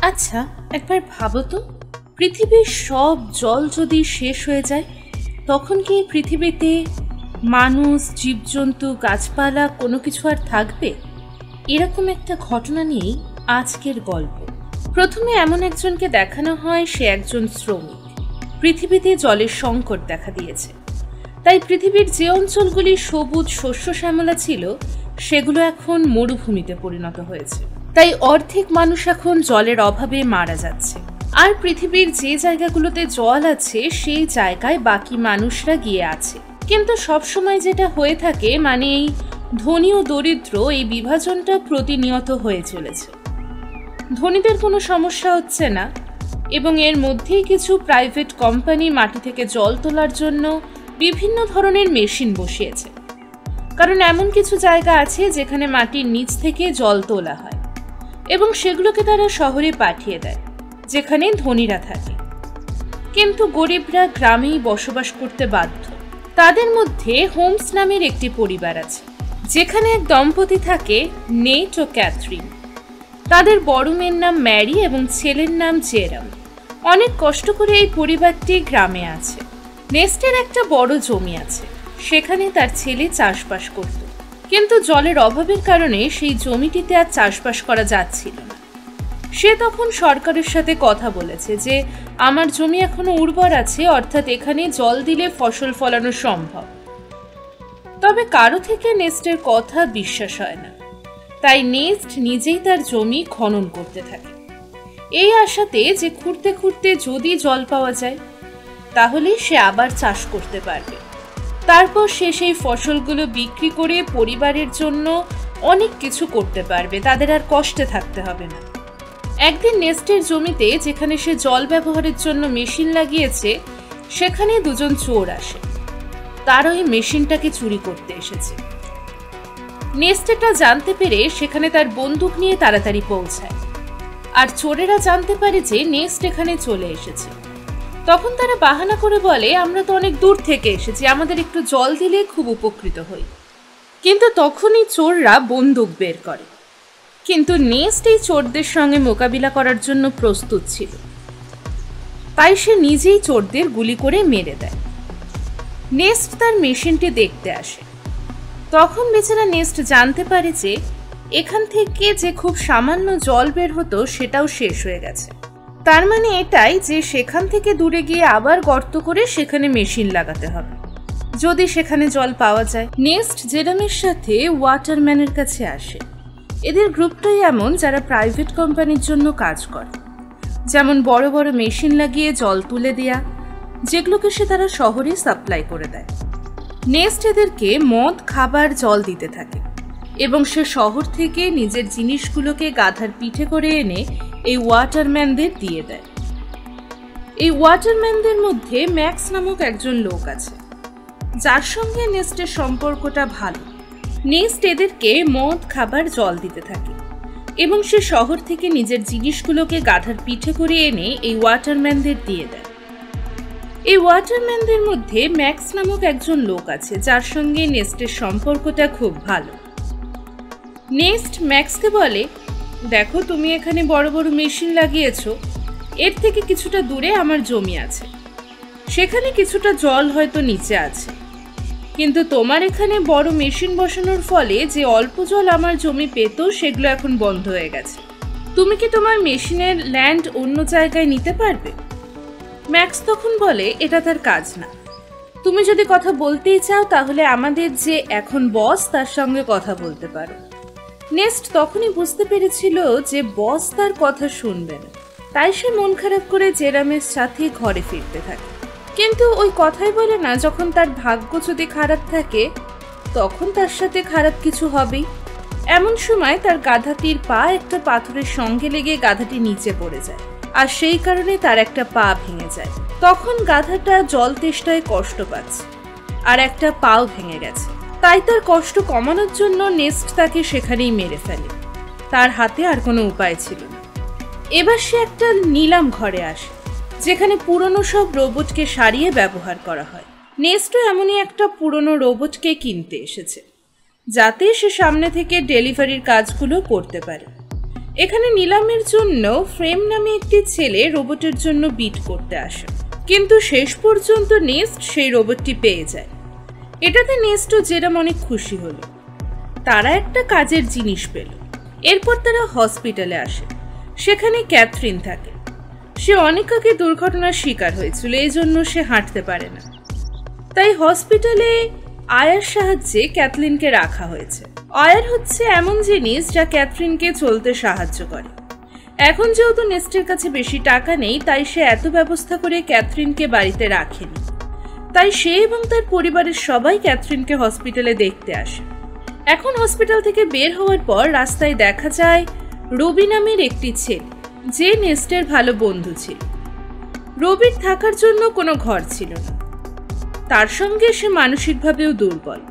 আচ্ছা, একবার ভাবো তো, পৃথিবীর সব জল যদি শেষ হয়ে যায়, তখন কি পৃথিবীতে মানুষ, জীবজন্তু, গাছপালা কোনো কিছু আর থাকবে? এরকম একটা ঘটনা নিয়েই আজকের গল্প। প্রথমে এমন একজনকে দেখানো হয়, সে একজন শ্রমিক। পৃথিবীতে জলের সংকট দেখা দিয়েছে, তাই পৃথিবীর যে অঞ্চলগুলি সবুজ শস্য শ্যামলা ছিল সেগুলো এখন মরুভূমিতে পরিণত হয়েছে। তাই অর্ধেক মানুষ এখন জলের অভাবে মারা যাচ্ছে। আর পৃথিবীর যে জায়গাগুলোতে জল আছে সেই জায়গায় বাকি মানুষরা গিয়ে আছে। কিন্তু সবসময় যেটা হয়ে থাকে, মানে এই ধনী ও দরিদ্র এই বিভাজনটা প্রতিনিয়ত হয়ে চলেছে। ধনীদের কোনো সমস্যা হচ্ছে না, এবং এর মধ্যেই কিছু প্রাইভেট কোম্পানি মাটি থেকে জল তোলার জন্য বিভিন্ন ধরনের মেশিন বসিয়েছে। কারণ এমন কিছু জায়গা আছে যেখানে মাটির নিচ থেকে জল তোলা হয় এবং সেগুলোকে তারা শহরে পাঠিয়ে দেয়, যেখানে ধনীরা থাকে। কিন্তু গরিবরা গ্রামেই বসবাস করতে বাধ্য। তাদের মধ্যে হোমস নামের একটি পরিবার আছে, যেখানে এক দম্পতি থাকে, নেট ও ক্যাথরিন। তাদের বড় মেয়ের নাম ম্যারি এবং ছেলের নাম জেরাম। অনেক কষ্ট করে এই পরিবারটি গ্রামে আছে। নেস্টের একটা বড় জমি আছে, সেখানে তার ছেলে চাষবাস করত। কিন্তু জলের অভাবের কারণে সেই জমিটিতে আর চাষবাস করা যাচ্ছিল না। সে তখন সরকারের সাথে কথা বলেছে যে আমার জমি এখনো উর্বর আছে, অর্থাৎ এখানে জল দিলে ফসল ফলানো সম্ভব। তবে কারো থেকে নেস্টের কথা বিশ্বাস হয় না, তাই নেস্ট নিজেই তার জমি খনন করতে থাকে, এই আশাতে যে খুঁড়তে খুঁড়তে যদি জল পাওয়া যায় তাহলে সে আবার চাষ করতে পারবে। তারপর সে সেই ফসলগুলো বিক্রি করে পরিবারের জন্য অনেক কিছু করতে পারবে, তাদের আর কষ্টে থাকতে হবে না। একদিন নেস্টের জমিতে, যেখানে সে জল ব্যবহারের জন্য মেশিন লাগিয়েছে, সেখানে দুজন চোর আসে। তারা ওই মেশিনটাকে চুরি করতে এসেছে। নেস্ট এটা জানতে পেরে সেখানে তার বন্দুক নিয়ে তাড়াতাড়ি পৌঁছায়, আর চোরেরা জানতে পারে যে নেস্ট এখানে চলে এসেছে। তখন তারা বাহানা করে বলে, আমরা তো অনেক দূর থেকে এসেছি, আমাদের একটু জল দিলে খুব উপকৃত হই। কিন্তু তখনই চোররা বন্দুক বের করে। কিন্তু নেস্ট এই চোরদের সঙ্গে মোকাবিলা করার জন্য প্রস্তুত ছিল, তাই সে নিজেই চোরদের গুলি করে মেরে দেয়। নেস্ট তার মেশিনটি দেখতে আসে। তখন বেচারা নেস্ট জানতে পারে যে এখান থেকে যে খুব সামান্য জল বের হতো সেটাও শেষ হয়ে গেছে। তার মানে এটাই যে সেখান থেকে দূরে গিয়ে আবার গর্ত করে সেখানে মেশিন লাগাতে হবে, যদি সেখানে জল পাওয়া যায়। নেস্ট জেরামের সাথে ওয়াটারম্যানের কাছে আসে। এদের গ্রুপটাই এমন যারা প্রাইভেট কোম্পানির জন্য কাজ করে, যেমন বড় বড় মেশিন লাগিয়ে জল তুলে দেয়া, যেগুলোকে সে তারা শহরে সাপ্লাই করে দেয়। নেস্ট এদেরকে মদ, খাবার, জল দিতে থাকে এবং সে শহর থেকে নিজের জিনিসগুলোকে গাধার পিঠে করে এনে এই ওয়াটারম্যানদের দিয়ে দেয়। এই ওয়াটারম্যানদের মধ্যে ম্যাক্স নামক একজন লোক আছে, যার সঙ্গে নেস্টের সম্পর্কটা ভালো। নেস্ট এদেরকে মদ, খাবার, জল দিতে থাকে এবং সে শহর থেকে নিজের জিনিসগুলোকে গাধার পিঠে করে এনে এই ওয়াটারম্যানদের দিয়ে দেয়। এই ওয়াটারম্যানদের মধ্যে ম্যাক্স নামক একজন লোক আছে, যার সঙ্গে নেস্টের সম্পর্কটা খুব ভালো। নেস্ট ম্যাক্সকে বলে, দেখো, তুমি এখানে বড় বড় মেশিন লাগিয়েছো, এর থেকে কিছুটা দূরে আমার জমি আছে, সেখানে কিছুটা জল হয়তো নিচে আছে, কিন্তু তোমার এখানে বড় মেশিন বসানোর ফলে যে অল্প জল আমার জমি পেত সেগুলো এখন বন্ধ হয়ে গেছে। তুমি কি তোমার মেশিনের ল্যান্ড অন্য জায়গায় নিতে পারবে? ম্যাক্স তখন বলে, এটা তার কাজ না। তুমি যদি কথা বলতেই চাও তাহলে আমাদের যে এখন বস তার সঙ্গে কথা বলতে পারো। নেস্ট তখনই বুঝতে পেরেছিল যে বস তার কথা শুনবে না, তাই সে মন খারাপ করে জেরামের সাথে ঘরে ফিরতে থাকে। কিন্তু ওই কথাই বলে না, যখন তার ভাগ্য যদি খারাপ থাকে তখন তার সাথে খারাপ কিছু হবেই। এমন সময় তার গাধাটির পা একটা পাথরের সঙ্গে লেগে গাধাটি নিচে পড়ে যায়, আর সেই কারণে তার একটা পা ভেঙে যায়। তখন গাধাটা জল তেষ্টায় কষ্ট পাচ্ছে, আর একটা পাও ভেঙে গেছে। তাই তার কষ্ট কমানোর জন্য নেস্ট তাকে সেখানেই মেরে ফেলে। তার হাতে আর কোনো উপায় ছিল না। এবার সে একটা নিলাম ঘরে আসে, যেখানে পুরনো সব রোবটকে সারিয়ে ব্যবহার করা হয়। নেস্টও এমনই একটা পুরনো রোবটকে কিনতে এসেছে, যাতে সে সামনে থেকে ডেলিভারির কাজগুলো করতে পারে। এখানে নিলামের জন্য ফ্রেম নামে একটি ছেলে রোবটের জন্য বিট করতে আসে, কিন্তু শেষ পর্যন্ত নেস্ট সেই রোবটটি পেয়ে যায়। এটাতে নেস্টও যেরকম অনেক খুশি হলো, তারা একটা কাজের জিনিস পেল। এরপর তারা হসপিটালে আসে, সেখানে ক্যাথরিন থাকে। সে অনেক আগে দুর্ঘটনার শিকার হয়েছিল, এই জন্য সে হাঁটতে পারে না। তাই হসপিটালে আয়ার সাহায্যে ক্যাথলিনকে রাখা হয়েছে। আয়ার হচ্ছে এমন জিনিস যা ক্যাথরিনকে চলতে সাহায্য করে। এখন যেহেতু নেস্টের কাছে বেশি টাকা নেই, তাই সে এত ব্যবস্থা করে ক্যাথরিনকে বাড়িতে রাখেনি। তাই সে এবং তার পরিবারের সবাই ক্যাথরিনকে হসপিটালে দেখতে আসে। এখন হসপিটাল থেকে বের হওয়ার পর রাস্তায় দেখা যায় রবি নামের একটি ছেলে, যে নেস্টের ভালো বন্ধু ছিল। রবির থাকার জন্য কোনো ঘর ছিল না, তার সঙ্গে সে মানসিকভাবেও দুর্বল।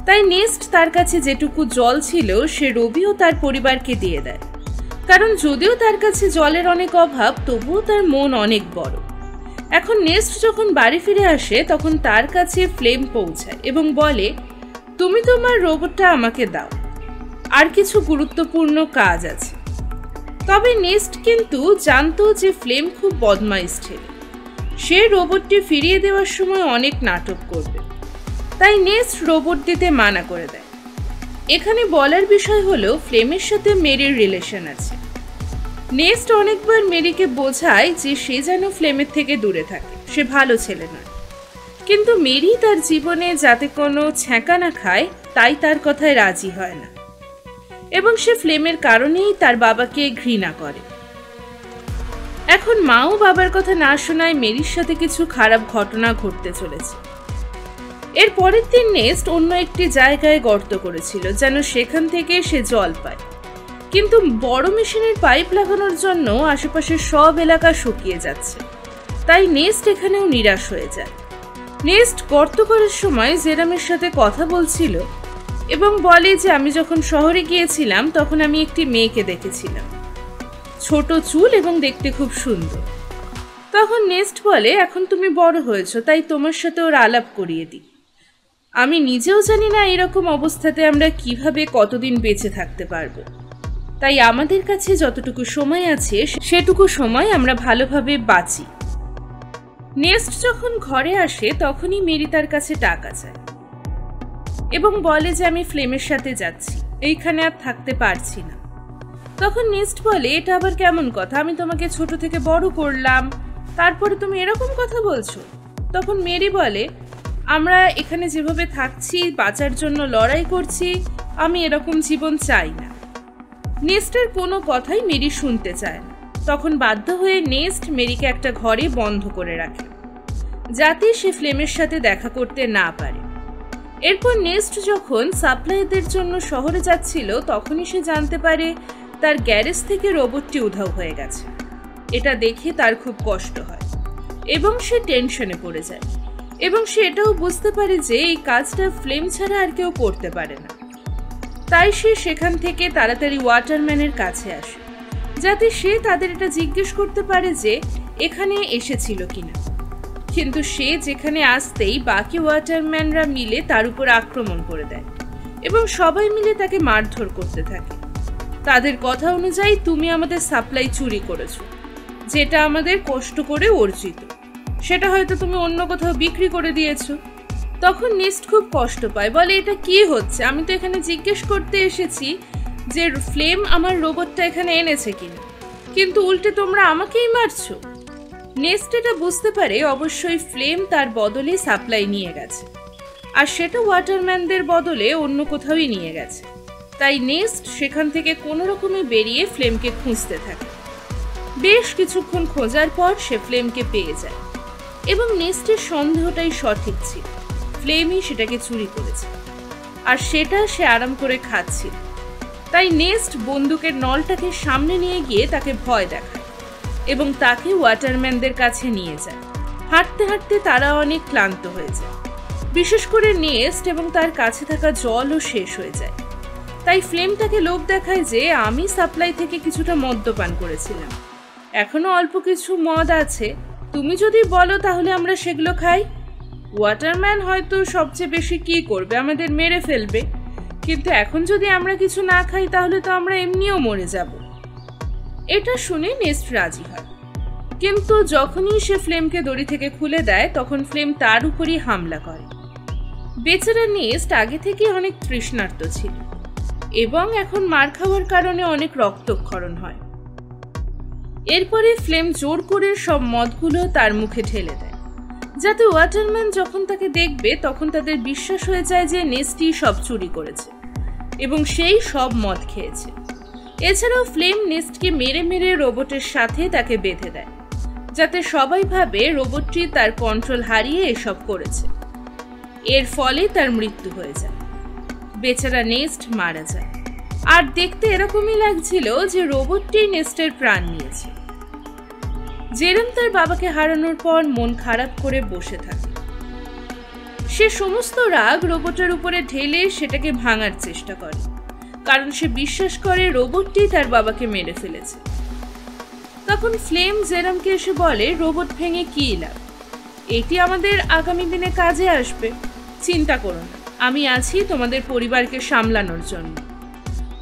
তাই নেস্ট তার কাছে যেটুকু জল ছিল সে রবি ও তার পরিবারকে দিয়ে দেয়, কারণ যদিও তার কাছে জলের অনেক অভাব, তবুও তার মন অনেক বড়। এখন নেস্ট যখন বাড়ি ফিরে আসে তখন তার কাছে ফ্লেম পৌঁছায় এবং বলে, তুমি তোমার রোবটটা আমাকে দাও, আর কিছু গুরুত্বপূর্ণ কাজ আছে। তবে নেস্ট কিন্তু জানতো যে ফ্লেম খুব বদমাইশ ছেলে, সে রোবটটি ফিরিয়ে দেওয়ার সময় অনেক নাটক করবে। তাই নেস্ট রোবট দিতে মানা করে দেয়। এখানে বলার বিষয় হলো ফ্লেমের সাথে মেরির রিলেশন আছে। নেস্ট অনেকবার মেরিকে বোঝায় যে সে যেন ফ্লেমের থেকে দূরে থাকে, সে ভালো ছেলে নয়। কিন্তু মেরি তার জীবনে যাতে কোনো ছ্যাঁকা না খায় তাই তার কথায় রাজি হয় না, এবং সে ফ্লেমের কারণেই তার বাবাকে ঘৃণা করে। এখন মাও বাবার কথা না শোনায় মেরির সাথে কিছু খারাপ ঘটনা ঘটতে চলেছে। এর পরের দিন নেস্ট অন্য একটি জায়গায় গর্ত করেছিল যেন সেখান থেকে সে জল পায়, কিন্তু বড় মেশিনের পাইপ লাগানোর জন্য আশেপাশের সব এলাকা শুকিয়ে যাচ্ছে। তাই নেস্ট এখানেও নিরাশ হয়ে যায়। নেস্ট গর্ত করার সময় জেরামের সাথে কথা বলছিল এবং বলে যে আমি যখন শহরে গিয়েছিলাম তখন আমি একটি মেয়েকে দেখেছিলাম, ছোট চুল এবং দেখতে খুব সুন্দর। তখন নেস্ট বলে, এখন তুমি বড় হয়েছো, তাই তোমার সাথে ওর আলাপ করিয়ে দিই। আমি নিজেও জানি না এরকম অবস্থাতে আমরা কিভাবে কতদিন বেঁচে থাকতে পারবো, তাই আমাদের কাছে যতটুকু সময় আছে সেটুকু সময় আমরা ভালোভাবে বাঁচি। নেস্ট যখন ঘরে আসে তখনই মেরি তার কাছে টাকা চায় এবং বলে যে আমি ফ্লেমের সাথে যাচ্ছি, এইখানে আর থাকতে পারছি না। তখন নেস্ট বলে, এটা আবার কেমন কথা, আমি তোমাকে ছোট থেকে বড় করলাম, তারপরে তুমি এরকম কথা বলছো। তখন মেরি বলে, আমরা এখানে যেভাবে থাকছি, বাঁচার জন্য লড়াই করছি, আমি এরকম জীবন চাই না। নেস্টের কোনো কথাই মেরি শুনতে চায় না। তখন বাধ্য হয়ে নেস্ট মেরিকে একটা ঘরে বন্ধ করে রাখে, যাতে সে ফ্লেমের সাথে দেখা করতে না পারে। এরপর নেস্ট যখন সাপ্লাইদের জন্য শহরে যাচ্ছিল তখনই সে জানতে পারে তার গ্যারেজ থেকে রোবটটি উধাও হয়ে গেছে। এটা দেখে তার খুব কষ্ট হয় এবং সে টেনশনে পড়ে যায়, এবং সে এটাও বুঝতে পারে যে এই কাজটা ফ্লেম ছাড়া আর কেউ করতে পারে না। তাই সে সেখান থেকে তাড়াতাড়ি ওয়াটারম্যানের কাছে আসে, যাতে সে তাদের এটা জিজ্ঞেস করতে পারে যে এখানে এসেছিল কিনা। কিন্তু সে যেখানে আসতেই বাকি ওয়াটারম্যানরা মিলে তার উপর আক্রমণ করে দেয় এবং সবাই মিলে তাকে মারধর করতে থাকে। তাদের কথা অনুযায়ী তুমি আমাদের সাপ্লাই চুরি করেছো, যেটা আমাদের কষ্ট করে অর্জিত, সেটা হয়তো তুমি অন্য কোথাও বিক্রি করে দিয়েছো। তখন নেস্ট খুব কষ্ট পায়, বলে এটা কি হচ্ছে, আমি তো এখানে জিজ্ঞেস করতে এসেছি যে ফ্লেম আমার রোবটটা এখানে এনেছে কিনা, কিন্তু উল্টে তোমরা আমাকেই মারছো। নেস্ট এটা বুঝতে পারে অবশ্যই ফ্লেম তার বদলে সাপ্লাই নিয়ে গেছে, আর সেটা ওয়াটারম্যানদের বদলে অন্য কোথাওই নিয়ে গেছে। তাই নেস্ট সেখান থেকে কোনো রকমে বেরিয়ে ফ্লেমকে খুঁজতে থাকে। বেশ কিছুক্ষণ খোঁজার পর সে ফ্লেমকে পেয়ে যায় এবং নেস্টের সন্দেহটাই সঠিক ছিল, ফ্লেমই সেটাকে চুরি করেছে, আর সেটা সে আরাম করে খাচ্ছিল। তাই নেস্ট বন্দুকের নলটাকে সামনে নিয়ে গিয়ে তাকে ভয় দেখায় এবং তাকে ওয়াটারম্যানদের কাছে নিয়ে যায়। হাঁটতে হাঁটতে তারা অনেক ক্লান্ত হয়ে যায়, বিশেষ করে নেস্ট, এবং তার কাছে থাকা জলও শেষ হয়ে যায়। তাই ফ্লেম তাকে লোভ দেখায় যে আমি সাপ্লাই থেকে কিছুটা মদ্যপান করেছিলাম, এখনো অল্প কিছু মদ আছে, তুমি যদি বলো তাহলে আমরা সেগুলো খাই। ওয়াটারম্যান হয়তো সবচেয়ে বেশি কি করবে, আমাদের মেরে ফেলবে, কিন্তু এখন যদি আমরা কিছু না খাই তাহলে তো আমরা এমনিও মরে যাব। এটা শুনে নেস্ট রাজি হয়, কিন্তু যখনই সে ফ্লেমকে দড়ি থেকে খুলে দেয় তখন ফ্লেম তার উপরই হামলা করে। বেচারা নেস্ট আগে থেকে অনেক তৃষ্ণার্ত ছিল এবং এখন মার খাওয়ার কারণে অনেক রক্তক্ষরণ হয়। এরপরে ফ্লেম জোর করে সব মদগুলো তার মুখে ঠেলে দেয়, যাতে ওয়াটারম্যান যখন তাকে দেখবে তখন তাদের বিশ্বাস হয়ে যায় যে নেস্টই সব চুরি করেছে এবং সেই সব মদ খেয়েছে। এছাড়াও ফ্লেম নেস্টকে মেরে মেরে রোবটের সাথে তাকে বেঁধে দেয়, যাতে সবাই ভাবে রোবটটি তার কন্ট্রোল হারিয়ে এসব করেছে। এর ফলে তার মৃত্যু হয়ে যায়। বেচারা নেস্ট মারা যায়, আর দেখতে এরকমই লাগছিল যে রোবটটি নেস্টের প্রাণ নিয়েছে। জেরম তার বাবাকে হারানোর পর মন খারাপ করে বসে থাকে। সে সমস্ত রাগ রোবটের উপরে ঢেলে সেটাকে ভাঙার চেষ্টা করে, কারণ সে বিশ্বাস করে রোবটটি তার বাবাকে মেরে ফেলেছে। তখন ফ্লেম জেরমকে এসে বলে, রোবট ভেঙে কি লাভ, এটি আমাদের আগামী দিনে কাজে আসবে, চিন্তা করো না, আমি আছি তোমাদের পরিবারকে সামলানোর জন্য,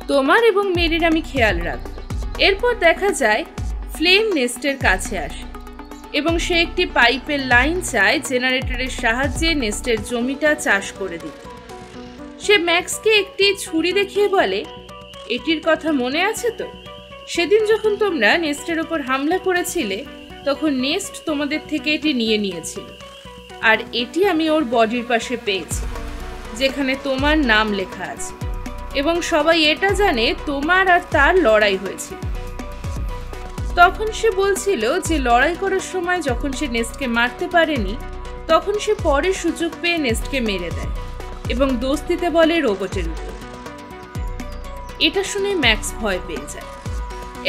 তোমার এবং মেরির আমি খেয়াল রাখবো। এরপর দেখা যায় ফ্লেম নেস্টের কাছে আসে এবং সে একটি পাইপের লাইন চায় জেনারেটরের সাহায্যে নেস্টের জমিটা চাষ করে দিতে। সে ম্যাক্সকে একটি ছুরি দেখিয়ে বলে, এটির কথা মনে আছে তো, সেদিন যখন তোমরা নেস্টের ওপর হামলা করেছিলে তখন নেস্ট তোমাদের থেকে এটি নিয়ে নিয়েছিল, আর এটি আমি ওর বডির পাশে পেয়েছি যেখানে তোমার নাম লেখা আছে, এবং সবাই এটা জানে তোমার আর তার লড়াই হয়েছিল। তখন সে বলছিল যে লড়াই করার সময় যখন সে নেস্টকে মারতে পারেনি তখন সে পরে সুযোগ পেয়ে নেস্টকে মেরে দেয় এবং দোষ দিতে বলে রোবটের উপর। এটা শুনে ম্যাক্স ভয় পেয়ে যায়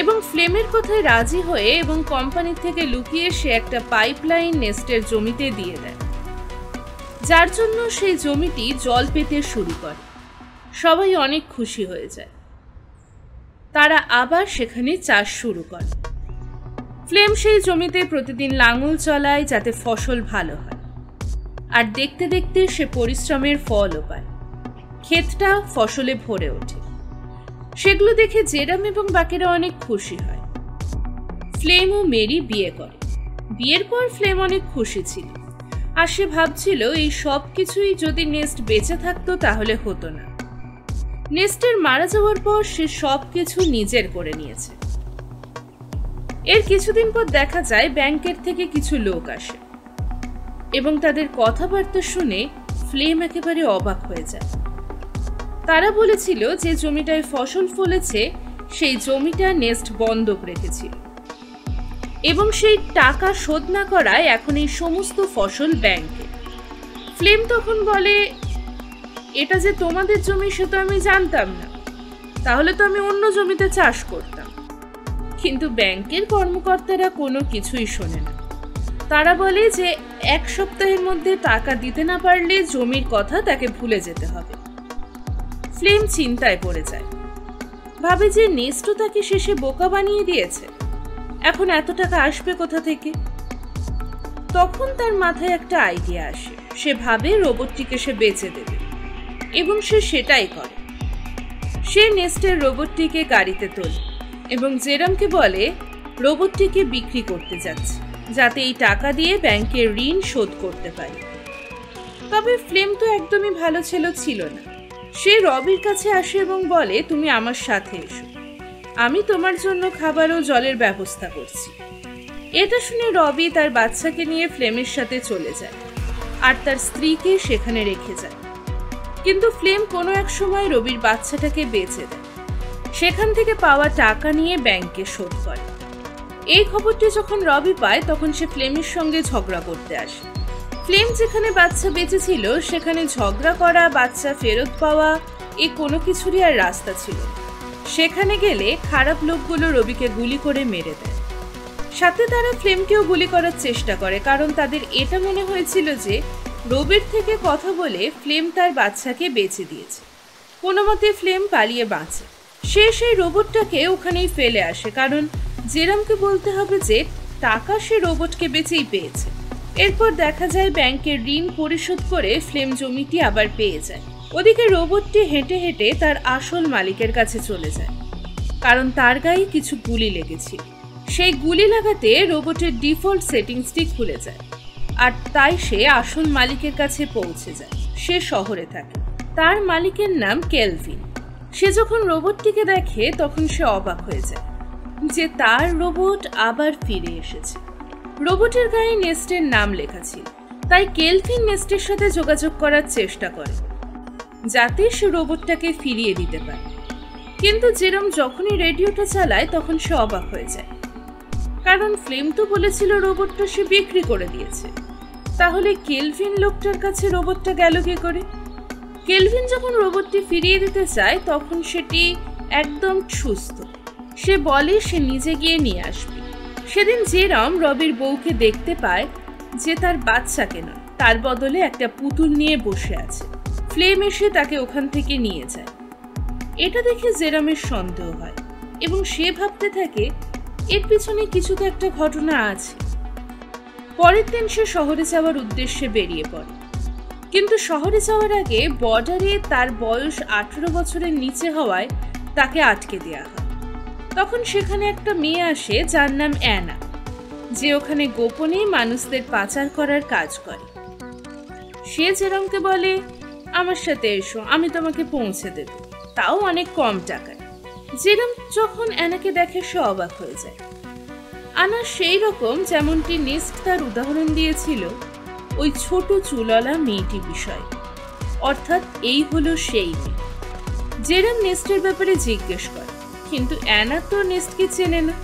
এবং ফ্লেমের কথায় রাজি হয়ে এবং কোম্পানি থেকে লুকিয়ে সে একটা পাইপলাইন নেস্টের জমিতে দিয়ে দেয়, যার জন্য সেই জমিটি জল পেতে শুরু করে। সবাই অনেক খুশি হয়ে যায়। তারা আবার সেখানে চাষ শুরু করে। ফ্লেম সেই জমিতে প্রতিদিন লাঙল চলায় যাতে ফসল ভালো হয়, আর দেখতে দেখতে সে পরিশ্রমের ফলও পায়। ক্ষেতটা ফসলে ভরে ওঠে। সেগুলো দেখে জেরাম এবং বাকিরা অনেক খুশি হয়। ফ্লেম ও মেরি বিয়ে করে। বিয়ের পর ফ্লেম অনেক খুশি ছিল, আর সে ভাবছিল এই সব কিছুই যদি নেস্ট বেঁচে থাকতো তাহলে হতো না। নেস্টের মারা যাওয়ার পর সে সব কিছু নিজের করে নিয়েছে। এর কিছুদিন পর দেখা যায় ব্যাংকের থেকে কিছু লোক আসে এবং তাদের কথাবার্তা শুনে ফ্লেম একেবারে অবাক হয়ে যায়। তারা বলেছিল যে জমিটায় ফসল ফলেছে সেই জমিটা নেস্ট বন্ধক রেখেছিল এবং সেই টাকা শোধ না করায় এখন এই সমস্ত ফসল ব্যাংকে। ফ্লেম তখন বলে, এটা যে তোমাদের জমি সে তো আমি জানতাম না, তাহলে তো আমি অন্য জমিতে চাষ করতাম। কিন্তু ব্যাংকের কর্মকর্তারা কোনো কিছুই শোনে না। তারা বলে যে 1 সপ্তাহের মধ্যে টাকা দিতে না পারলে জমির কথা তাকে ভুলে যেতে হবে। ফ্লেম চিন্তায় পড়ে যায়, ভাবে যে নেস্টও তাকে শেষে বোকা বানিয়ে দিয়েছে, এখন এত টাকা আসবে কোথা থেকে। তখন তার মাথায় একটা আইডিয়া আসে। সে ভাবে রোবটটিকে সে বেচে দেবে এবং সে সেটাই করে। সে নেস্টের রোবটটিকে গাড়িতে তোলে এবং জেরামকে বলে রোবটটিকে বিক্রি করতে যাচ্ছে, যাতে এই টাকা দিয়ে ব্যাংকের ঋণ শোধ করতে পারে। তবে ফ্লেম তো একদমই ভালো ছেলে ছিল না। সে রবির কাছে আসে এবং বলে, তুমি আমার সাথে এসো, আমি তোমার জন্য খাবার ও জলের ব্যবস্থা করছি। এটা শুনে রবি তার বাচ্চাকে নিয়ে ফ্লেমের সাথে চলে যায় আর তার স্ত্রীকে সেখানে রেখে যায়। কিন্তু ফ্লেম কোনো এক সময় রবির বাচ্চাটাকে বেচে দেয়। সেখান থেকে পাওয়া টাকা নিয়ে ব্যাংকে শোধ করে। এই খবরটি যখন রবি পায় তখন সে ফ্লেমের সঙ্গে ঝগড়া করতে আসে। ফ্লেম যেখানে বাচ্চা বেঁচেছিল সেখানে ঝগড়া করা, বাচ্চা ফেরত পাওয়া, এই কোনো কিছুরই আর রাস্তা ছিল। সেখানে গেলে খারাপ লোকগুলো রবিকে গুলি করে মেরে দেয়। সাথে তারা ফ্লেমকেও গুলি করার চেষ্টা করে, কারণ তাদের এটা মনে হয়েছিল যে রবির থেকে কথা বলে ফ্লেম তার বাচ্চাকে বেঁচে দিয়েছে। কোনো মতে ফ্লেম পালিয়ে বাঁচে। সে সেই রোবটটাকে ওখানেই ফেলে আসে, কারণ জেরামকে বলতে হবে যে টাকা সে রোবটকে বেচেই পেয়েছে। এরপর দেখা যায় ব্যাংকের ঋণ পরিশোধ করে ফ্লেম জমিটি আবার পেয়ে যায়। ওদিকে রোবটটি হেঁটে হেঁটে তার আসল মালিকের কাছে চলে যায়। কারণ তার গায়ে কিছু গুলি লেগেছিল। সেই গুলি লাগাতে রোবটের ডিফল্ট সেটিংসটি খুলে যায়, আর তাই সে আসল মালিকের কাছে পৌঁছে যায়। সে শহরে থাকে, তার মালিকের নাম কেলভিন। সে যখন রোবটটিকে দেখে তখন সে অবাক হয়ে যায় যে তার রোবট আবার ফিরে এসেছে। রোবটের গায়ে নেস্টের নাম লেখা ছিল, তাই কেলভিন নেস্টের সাথে যোগাযোগ করার চেষ্টা করে যাতে সে রোবটটাকে ফিরিয়ে দিতে পারে। কিন্তু জেরম যখনই রেডিওটা চালায় তখন সে অবাক হয়ে যায়, কারণ ফ্লেম তো বলেছিল রোবটটা সে বিক্রি করে দিয়েছে। তাহলে কেলভিন লোকটার কাছে রোবটটা গেল কি করে? কেলভিন যখন রোবটটি ফিরিয়ে দিতে চায় তখন সেটি একদম সুস্থ। সে বলে সে নিজে গিয়ে নিয়ে আসবে। সেদিন জেরম রবির বউকে দেখতে পায় যে তার বাচ্চাকে নয়, তার বদলে একটা পুতুল নিয়ে বসে আছে। ফ্লেম এসে তাকে ওখান থেকে নিয়ে যায়। এটা দেখে জেরমের সন্দেহ হয় এবং সে ভাবতে থাকে এর পিছনে কিছু তো একটা ঘটনা আছে। পরের দিন সে শহরে যাওয়ার উদ্দেশ্যে বেরিয়ে পড়ে, কিন্তু শহরে যাওয়ার আগে বর্ডারে তার বয়স 18 বছরের নিচে হওয়ায় তাকে আটকে দেওয়া হয়। তখন সেখানে একটা মেয়ে আসে যার নাম অ্যানা, যে ওখানে গোপনে মানুষদের পাচার করার কাজ করে। সে জেরমকে বলে আমার সাথে এসো, আমি তোমাকে পৌঁছে দেব, তাও অনেক কম টাকায়। জেরম যখন অ্যানাকে দেখে সে অবাক হয়ে যায়। আনা সেই রকম যেমনটি নেস্ট তার উদাহরণ দিয়েছিল ওই ছোট চুলওয়ালা মেয়েটি বিষয়, অর্থাৎ এই হলো সেই মেয়ে। জেরম নেস্টের ব্যাপারে জিজ্ঞেস করে, কিন্তু অ্যানা তো নেস্টকে চেনে না,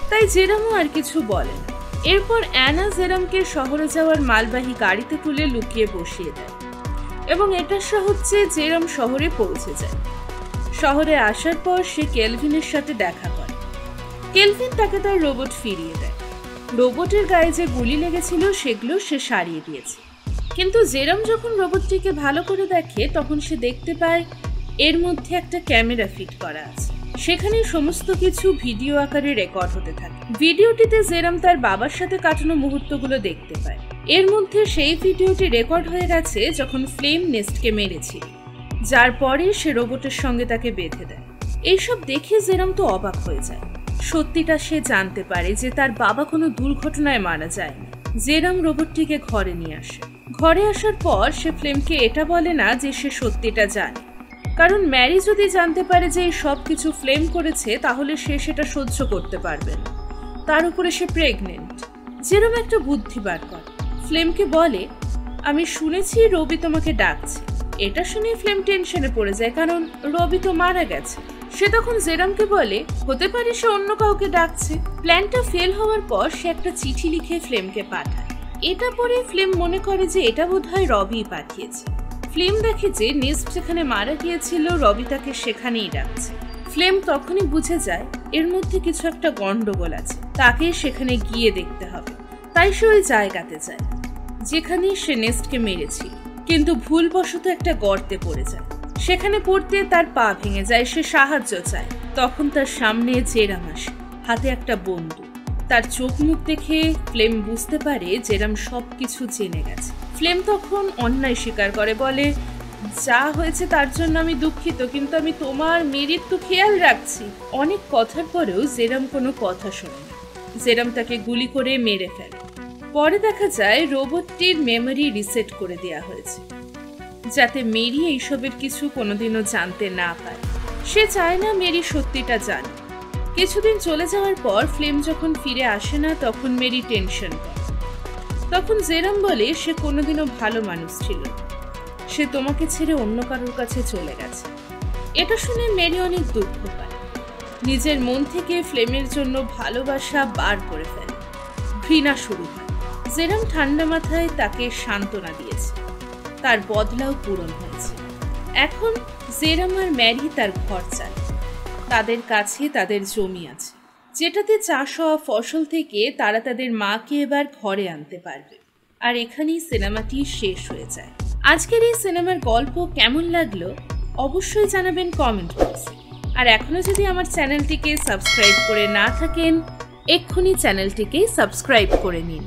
তাই জেরমও আর কিছু বলে না। এরপর অ্যানা জেরমকে শহরে যাওয়ার মালবাহী গাড়িতে তুলে লুকিয়ে বসিয়ে দেয় এবং এটার সাহায্যে জেরম শহরে পৌঁছে যায়। শহরে আসার পর সে কেলভিনের সাথে দেখা করে। কেলভিন তাকে তার রোবট ফিরিয়ে দেয়। রোবটের গায়ে যে গুলি লেগেছিল সেগুলো সে সারিয়ে দিয়েছে। কিন্তু জেরম যখন রোবটটিকে ভালো করে দেখে তখন সে দেখতে পায় এর মধ্যে একটা ক্যামেরা ফিট করা আছে। সেখানে সমস্ত কিছু ভিডিও আকারে রেকর্ড হতে থাকে। ভিডিওটিতে জেরম তার বাবার সাথে কাটানো মুহূর্তগুলো দেখতে পায়। এর মধ্যে সেই ভিডিওটি রেকর্ড হয়ে গেছে যখন ফ্লেম নেস্টকে মেরেছিল, যার পরে সে রোবটের সঙ্গে তাকে বেঁধে দেয়। এইসব দেখে জেরম তো অবাক হয়ে যায়। সত্যিটা সে জানতে পারে যে তার বাবা কোনো দুর্ঘটনায় মারা যায়নি। জেরম রোবটটিকে ঘরে নিয়ে আসে। ঘরে আসার পর সে ফ্লেমকে এটা বলে না যে সে সত্যিটা জানে, কারণ ম্যারি যদি জানতে পারে যে এই সব কিছু ফ্লেম করেছে তাহলে সে সেটা সহ্য করতে পারবে না। তার উপরে সে প্রেগনেন্ট। জেরম একটা বুদ্ধি বার করে, ফ্লেমকে বলে আমি শুনেছি রবি তোমাকে ডাকছে। এটা শুনে ফ্লেম টেনশনে পড়ে যায়, কারণ রবি তো মারা গেছে। সে তখন জেরমকে বলে হতে পারে সে অন্য কাউকে ডাকছে। প্ল্যানটা ফেল হওয়ার পর সে একটা চিঠি লিখে ফ্লেমকে পাঠায়। এটা পরে ফ্লেম মনে করে যে এটা বোধহয় রবি পাঠিয়েছে। ফ্লেম দেখে যে নেস্ট যেখানে মারা গিয়েছিল রবি তাকে সেখানেই ডাকছে। ফ্লেম তখনই বুঝে যায় এর মধ্যে কিছু একটা গন্ডগোল আছে, তাকে সেখানে গিয়ে দেখতে হবে। তাই সে ওই জায়গাতে যায় যেখানে সে নেস্টকে মেরেছিল, কিন্তু ভুলবশত একটা গর্তে পড়ে যায়। সেখানে পড়তে তার পা ভেঙে যায়। সে সাহায্য চায়। তখন তার সামনে জেরম আসে, হাতে একটা বন্দুক। তার চোখ মুখ দেখে ফ্লেম বুঝতে পারে জেরম সবকিছু জেনে গেছে। ফ্লেম তখন অন্যায় স্বীকার করে, বলে যা হয়েছে তার জন্য আমি দুঃখিত, কিন্তু আমি তোমার মেরির তো খেয়াল রাখছি। অনেক কথার পরেও জেরম কোনো কথা শোনে না। জেরম তাকে গুলি করে মেরে ফেলে। পরে দেখা যায় রোবটটির মেমোরি রিসেট করে দেওয়া হয়েছে যাতে মেরি এইসবের কিছু কোনোদিনও জানতে না পারে। সে চায় না মেরি সত্যিটা জানে। কিছুদিন চলে যাওয়ার পর ফ্লেম যখন ফিরে আসে না তখন মেরি টেনশন করে। তখন জেরম বলে সে কোনোদিনও ভালো মানুষ ছিল, সে তোমাকে ছেড়ে অন্য কারোর কাছে চলে গেছে। এটা শুনে মেরি অনেক দুঃখ পায়। নিজের মন থেকে ফ্লেমের জন্য ভালোবাসা বার করে ফেলে। ঘৃণা শুরু হয়। জেরম ঠান্ডা মাথায় তাকে সান্ত্বনা দিয়েছে। তার বদলাও পূরণ হয়েছে। এখন জেরম আর ম্যারি তার ঘর চায়। তাদের কাছে তাদের জমি আছে, যেটাতে চাষ হওয়া ফসল থেকে তারা তাদের মাকে এবার ঘরে আনতে পারবে। আর এখানেই সিনেমাটি শেষ হয়ে যায়। আজকের এই সিনেমার গল্প কেমন লাগলো অবশ্যই জানাবেন কমেন্ট বক্সে। আর এখনো যদি আমার চ্যানেলটিকে সাবস্ক্রাইব করে না থাকেন এক্ষুনি চ্যানেলটিকে সাবস্ক্রাইব করে নিন।